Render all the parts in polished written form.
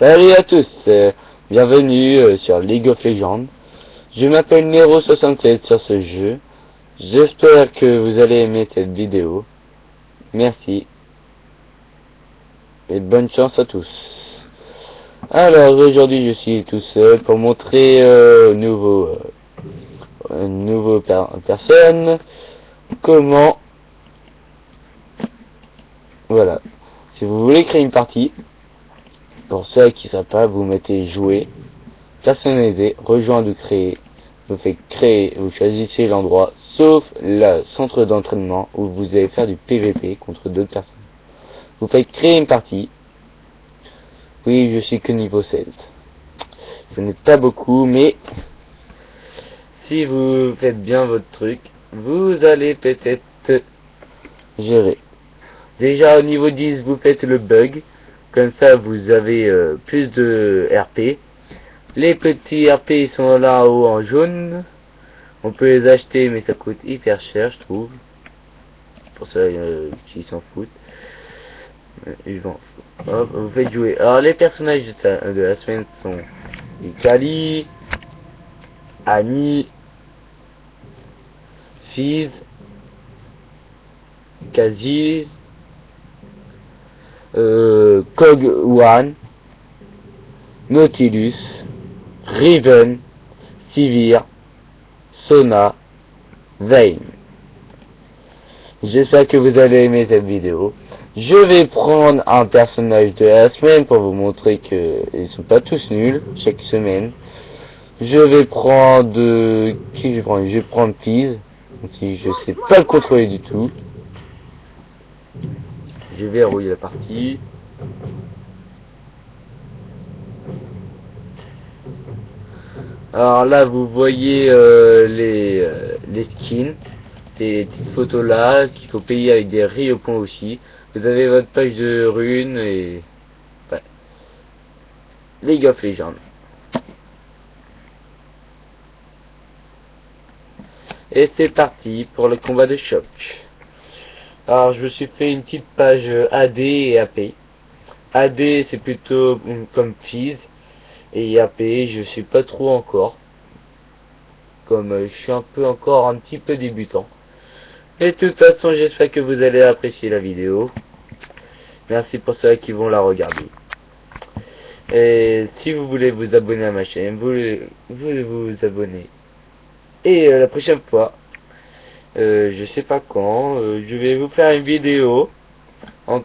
Salut à tous, bienvenue sur League of Legends. Je m'appelle Nero67 sur ce jeu. J'espère que vous allez aimer cette vidéo. Merci. Et bonne chance à tous. Alors aujourd'hui je suis tout seul pour montrer nouveau personne comment. Voilà. Si vous voulez créer une partie, pour ceux qui ne savent pas, vous mettez jouer, personnaliser, rejoindre ou créer. Vous faites créer, vous choisissez l'endroit, sauf le centre d'entraînement où vous allez faire du PVP contre d'autres personnes. Vous faites créer une partie. Oui, je suis que niveau 7. Ce n'est pas beaucoup, mais si vous faites bien votre truc, vous allez peut-être gérer. Déjà au niveau 10, vous faites le bug. Comme ça, vous avez plus de RP. Les petits RP ils sont là-haut en jaune. On peut les acheter, mais ça coûte hyper cher, je trouve. Pour ça, ils s'en foutent. Ils vont. Hop, vous faites jouer. Alors, les personnages de la semaine sont Kali, Annie, Fizz, Kazi, Kog One, Nautilus, Riven, Sivir, Sona, Vayne. J'espère que vous allez aimer cette vidéo. Je vais prendre un personnage de la semaine pour vous montrer que ils sont pas tous nuls chaque semaine. Je vais prendre qui je vais prendre? Je vais prendre Fizz. Si je sais pas le contrôler du tout. Je vais verrouiller la partie. Alors là vous voyez les skins. Ces petites photos là qu'il faut payer avec des riopons aussi. Vous avez votre page de runes et ouais. League of Legends. Et c'est parti pour le combat de choc. Alors je me suis fait une petite page AD et AP. AD c'est plutôt comme Fizz. Et AP je sais pas trop encore. Comme je suis un petit peu débutant. Et de toute façon j'espère que vous allez apprécier la vidéo. Merci pour ceux qui vont la regarder. Et si vous voulez vous abonner à ma chaîne, vous abonnez. Et la prochaine fois, je sais pas quand, je vais vous faire une vidéo. Vous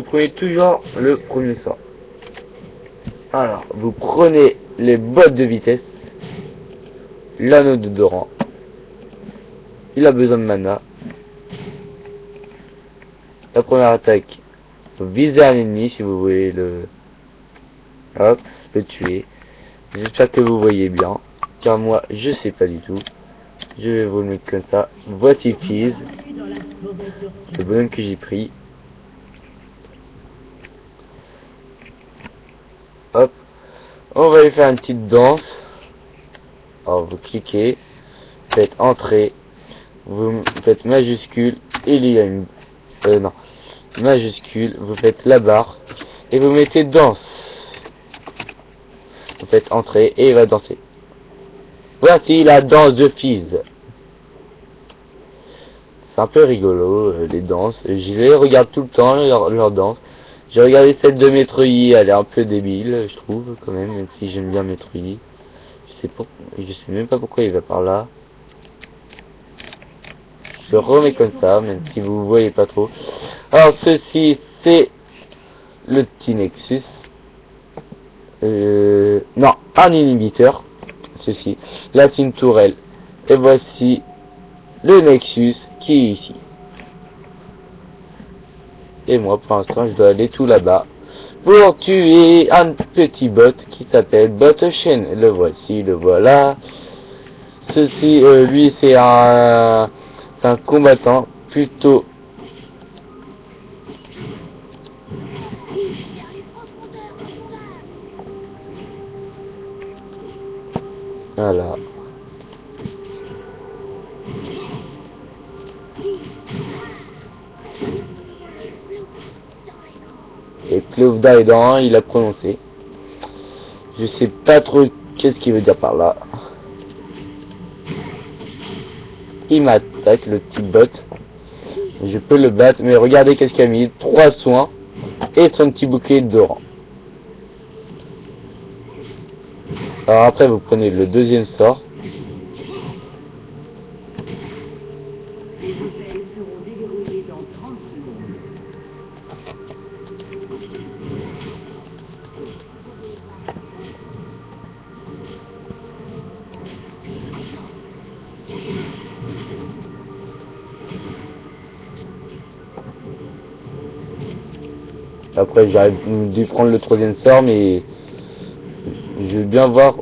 prenez toujours le premier sort. Alors, vous prenez les bottes de vitesse, l'anneau de Doran. Il a besoin de mana. La première attaque, vous visez un ennemi si vous voulez le tuer. J'espère que vous voyez bien, car moi je sais pas du tout. Je vais vous le mettre comme ça. Voici Fizz, le bonhomme que j'ai pris. Hop, on va lui faire une petite danse. Alors vous cliquez, faites entrée, vous faites majuscule, et il y a une non, majuscule, vous faites la barre et vous mettez danse. Vous faites entrer et il va danser. Voici la danse de Fizz. C'est un peu rigolo les danses. Je les regarde tout le temps leur danse. J'ai regardé celle de Metroid, elle est un peu débile, je trouve quand même si j'aime bien Metroid. Je sais même pas pourquoi il va par là. Je remets comme ça, même si vous voyez pas trop. Alors ceci c'est le petit Nexus. Non, un inhibiteur. Ceci, là c'est une tourelle. Et voici le Nexus qui est ici. Et moi pour l'instant je dois aller tout là-bas pour tuer un petit bot qui s'appelle Botchain. Le voici, le voilà. Ceci, lui c'est un combattant plutôt. Voilà. Et Plovda est dans 1, il a prononcé. Je sais pas trop qu'est-ce qu'il veut dire par là. Il m'attaque, le petit bot. Je peux le battre, mais regardez qu'est-ce qu'il a mis. 3 soins et son petit bouclier de 2 rangs. Alors après, vous prenez le deuxième sort. Après, j'aurais dû prendre le troisième sort, mais je vais bien voir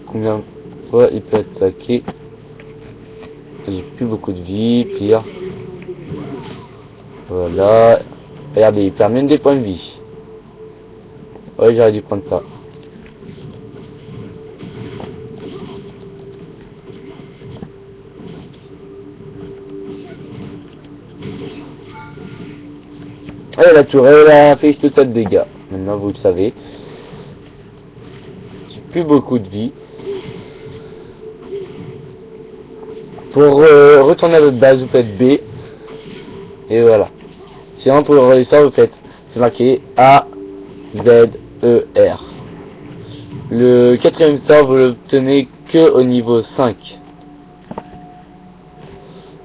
combien de fois il peut attaquer. J'ai plus beaucoup de vie, pire. Voilà. Regardez, il perd même des points de vie. Ouais, j'aurais dû prendre ça. Et la tourelle a fait tout tas de dégâts. Maintenant, vous le savez. J'ai plus beaucoup de vie. Pour retourner à votre base, vous faites B. Et voilà. Sinon, pour le ça, vous faites, c'est marqué A, Z, E, R. Le quatrième sort, vous l'obtenez que au niveau 5.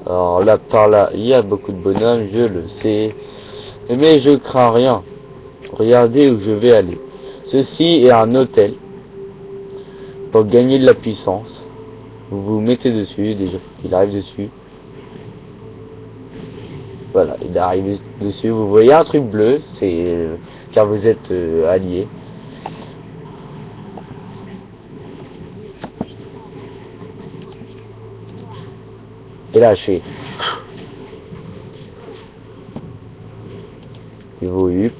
Alors là, par là, il y a beaucoup de bonhommes, je le sais. Mais je crains rien. Regardez où je vais aller. Ceci est un hôtel. Pour gagner de la puissance, vous vous mettez dessus, déjà, il arrive dessus. Voilà, il arrive dessus. Vous voyez un truc bleu, c'est car vous êtes alliés. Et là, je fais. Il vous huppe.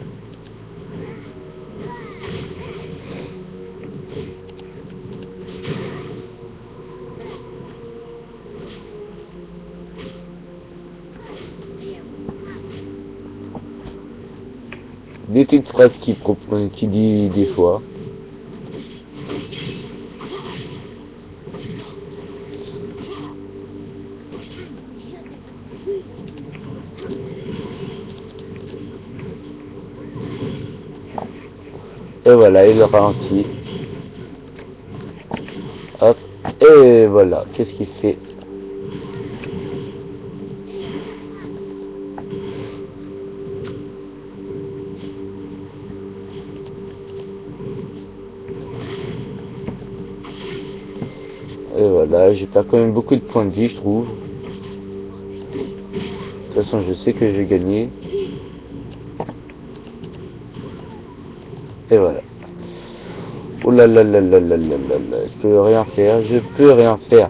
Des petites phrases qui dit des fois. Et voilà, il le ralentit. Hop. Et voilà, qu'est-ce qu'il fait? Et voilà, j'ai perdu quand même beaucoup de points de vie, je trouve. De toute façon, je sais que j'ai gagné. Et voilà. Oh là là là là là là là là. Je peux rien faire, je peux rien faire.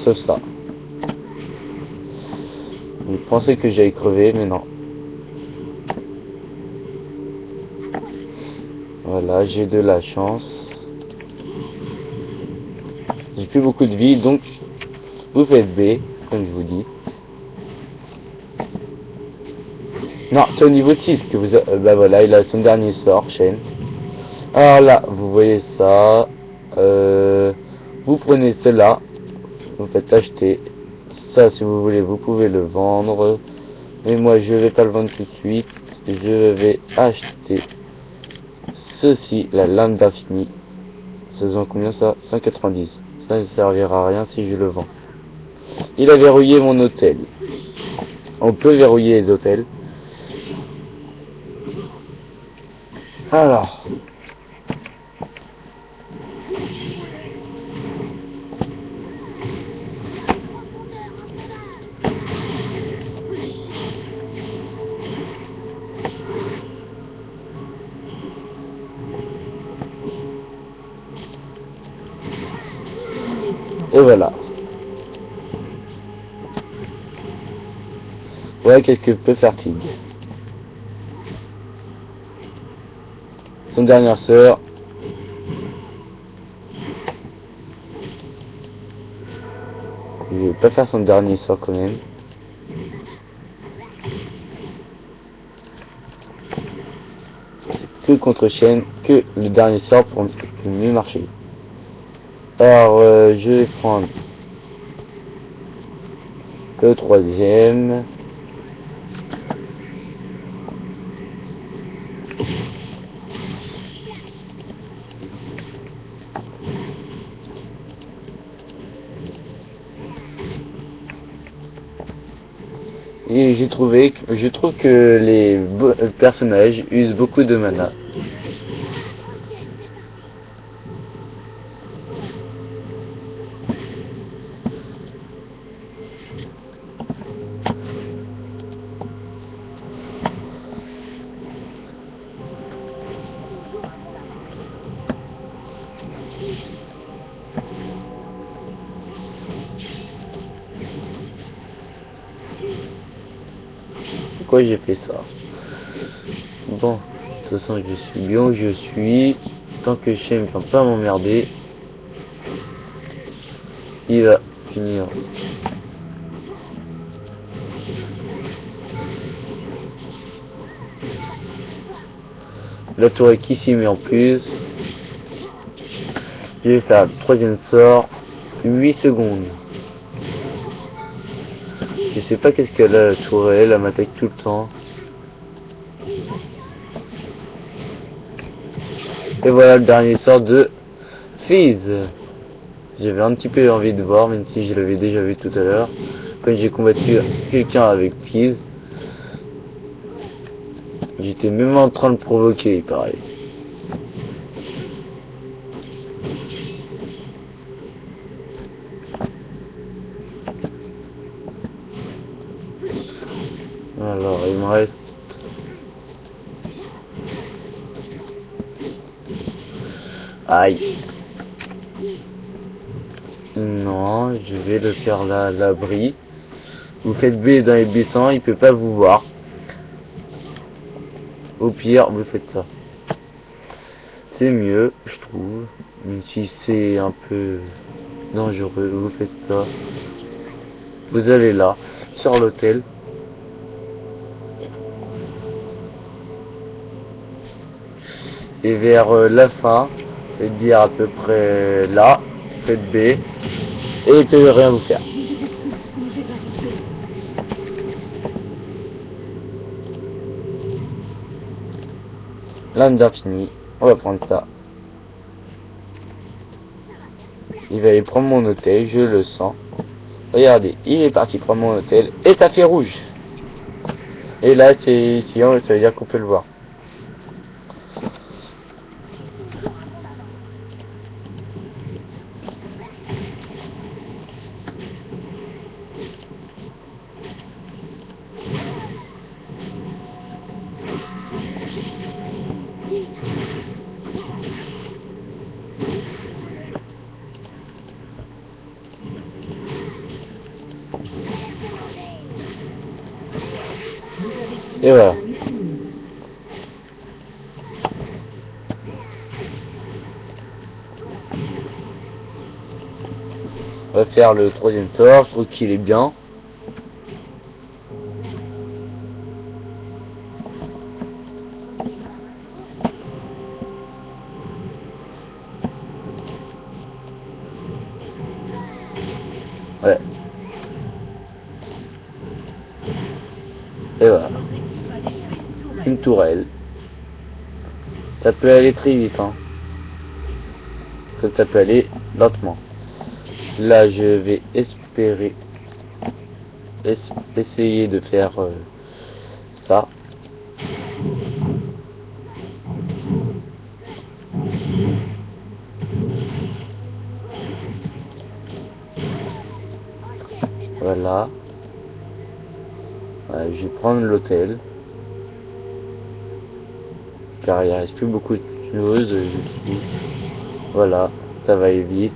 Sauf ça. Je pensais que j'allais crever, mais non. Voilà, j'ai de la chance. J'ai plus beaucoup de vie, donc vous faites B, comme je vous dis. Non, c'est au niveau 6 que vous... bah voilà, il a son dernier sort, chaîne. Alors là, vous voyez ça. Vous prenez cela. Vous faites acheter. Ça, si vous voulez, vous pouvez le vendre. Mais moi, je vais pas le vendre tout de suite. Je vais acheter ceci, la lame d'infini. Ça se vend combien ça? 190. Ça ne servira à rien si je le vends. Il a verrouillé mon hôtel. On peut verrouiller les hôtels. Alors. Et voilà. Ouais, quelque peu fatigue. Son dernière sœur. Je vais pas faire son dernier sort quand même. que contre Shen, que le dernier sort pour mieux marcher. Alors, je vais prendre le troisième. Et je trouve que les personnages usent beaucoup de mana. Pourquoi j'ai fait ça? Bon, de toute façon je suis bien où je suis. Tant que Shen ne va pas m'emmerder, il va finir. La tour qui s'y met en plus. Je vais faire le troisième sort. 8 secondes. Je sais pas qu'est-ce qu'elle a la tourelle, elle m'attaque tout le temps. Et voilà le dernier sort de Fizz. J'avais un petit peu envie de voir, même si je l'avais déjà vu tout à l'heure. Quand j'ai combattu quelqu'un avec Fizz. J'étais même en train de provoquer, pareil. Alors, il me reste... Aïe. Non, je vais le faire là, à l'abri. Vous faites B dans les buissons, il peut pas vous voir. Au pire, vous faites ça. C'est mieux, je trouve. Même si c'est un peu dangereux, vous faites ça. Vous allez là, sur l'hôtel. Et vers la fin, c'est-à-dire à peu près là, faites B. Et il peut rien vous faire. Là, on a fini. On va prendre ça. Il va aller prendre mon hôtel, je le sens. Regardez, il est parti prendre mon hôtel et ça fait rouge. Et là, c'est ça veut dire qu'on peut le voir. Et voilà. On va faire le troisième tour, je trouve qu'il est bien. Ouais. Et voilà. Une tourelle. Ça peut aller très vite, hein. Comme ça peut aller lentement. Là, je vais essayer de faire ça. Voilà. Je vais prendre l'hôtel. Car il ne reste plus beaucoup de choses, je trouve. Voilà, ça va aller vite.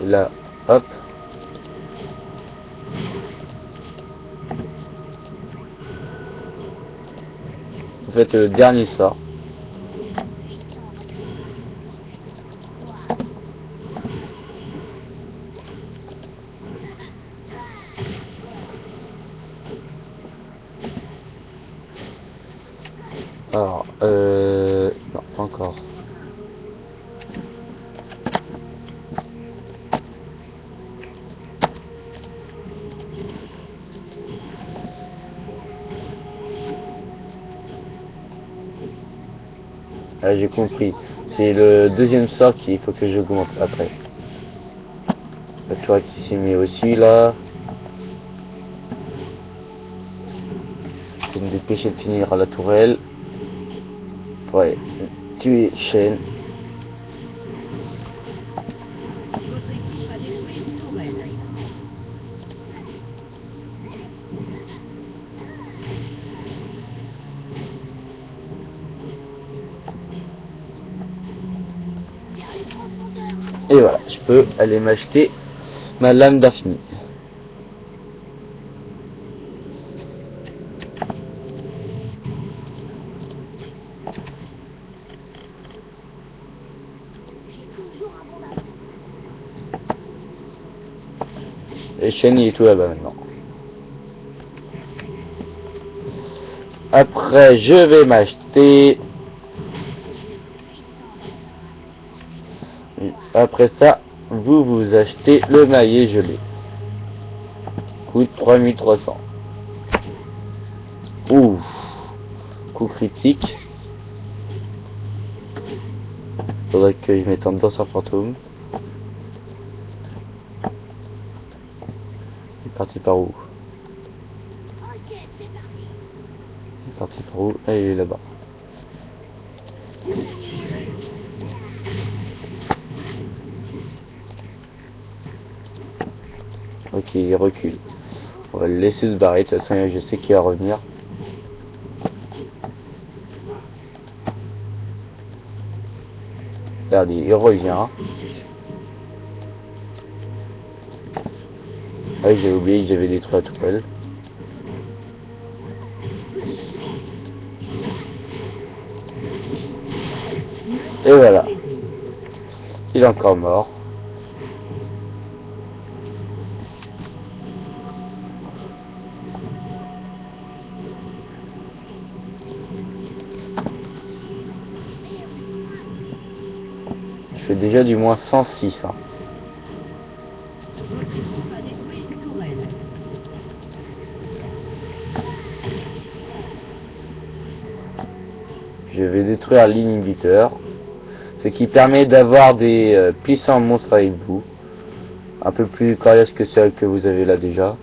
Et là, hop. Vous faites le dernier sort. Alors, non, pas encore. Ah, j'ai compris. C'est le deuxième sort qu'il faut que j'augmente après. La tourette qui s'est mis aussi là. Je vais me dépêcher de finir à la tourelle. Ouais, tuer Shen. Et voilà, je peux aller m'acheter ma lame Daphne. Et Shen il est tout là-bas maintenant. Après, je vais m'acheter. Après ça, vous achetez le maillet gelé. Coûte 3300. Ouf. Coup critique. Faudrait que je mette en danseur fantôme. Il est parti par où? Il est parti par où? Ah, il est là-bas. Ok, il recule. On va le laisser se barrer. De toute façon, je sais qu'il va revenir. Regardez, il revient. Ah, j'ai oublié que j'avais détruit la tourelle. Et voilà. Il est encore mort. Je fais déjà du moins 106. Hein. Je vais détruire l'inhibiteur. Ce qui permet d'avoir des puissants monstres avec vous. Un peu plus coriaces que celles que vous avez là déjà.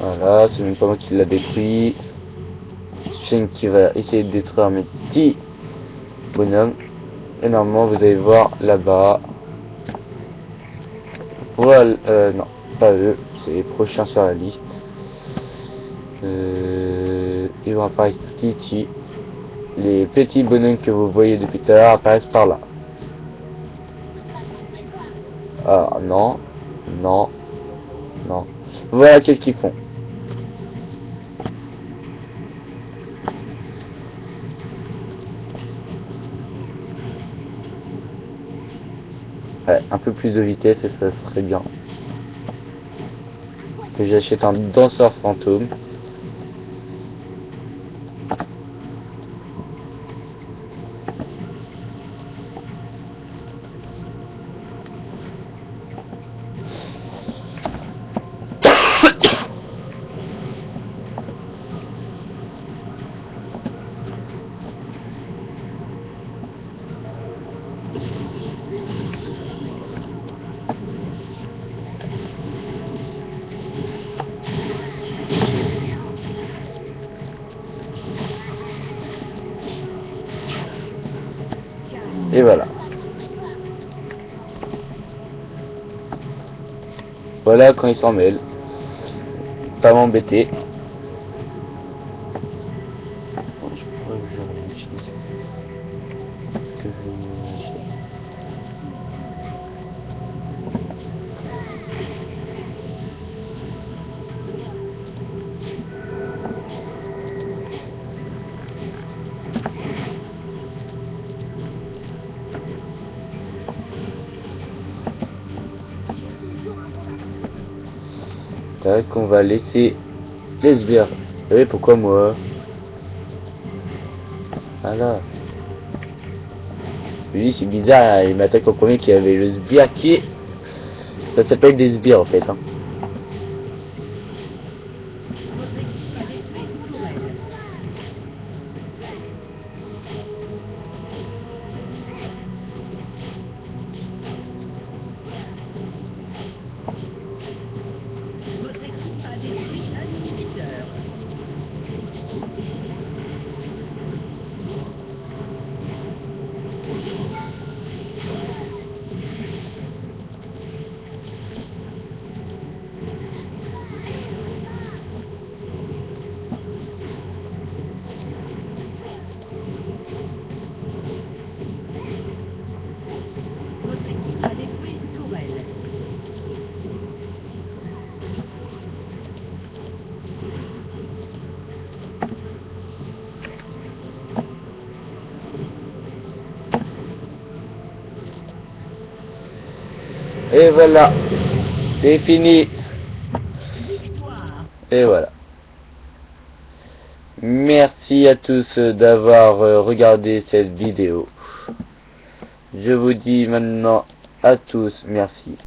Voilà, c'est même pas moi qui l'a détruit. Shen qui va essayer de détruire mes petits bonhommes. Et normalement vous allez voir là-bas. Voilà, non, pas eux, c'est les prochains sur la liste. Ils vont apparaître ici. Les petits bonhommes que vous voyez depuis tout à l'heure apparaissent par là. Ah non, non, non. Voilà qu'est-ce qu'ils font. Ouais, un peu plus de vitesse et ça serait bien. Que j'achète un danseur fantôme. Et voilà. Voilà quand ils s'en mêlent. Pas m'embêter. Tac, on va laisser Les sbires. Vous savez pourquoi moi? Voilà. Lui, c'est bizarre, il m'attaque au premier qui avait le sbire qui est... Ça s'appelle des sbires en fait. Hein. Et voilà, c'est fini. Et voilà. Merci à tous d'avoir regardé cette vidéo. Je vous dis maintenant à tous merci.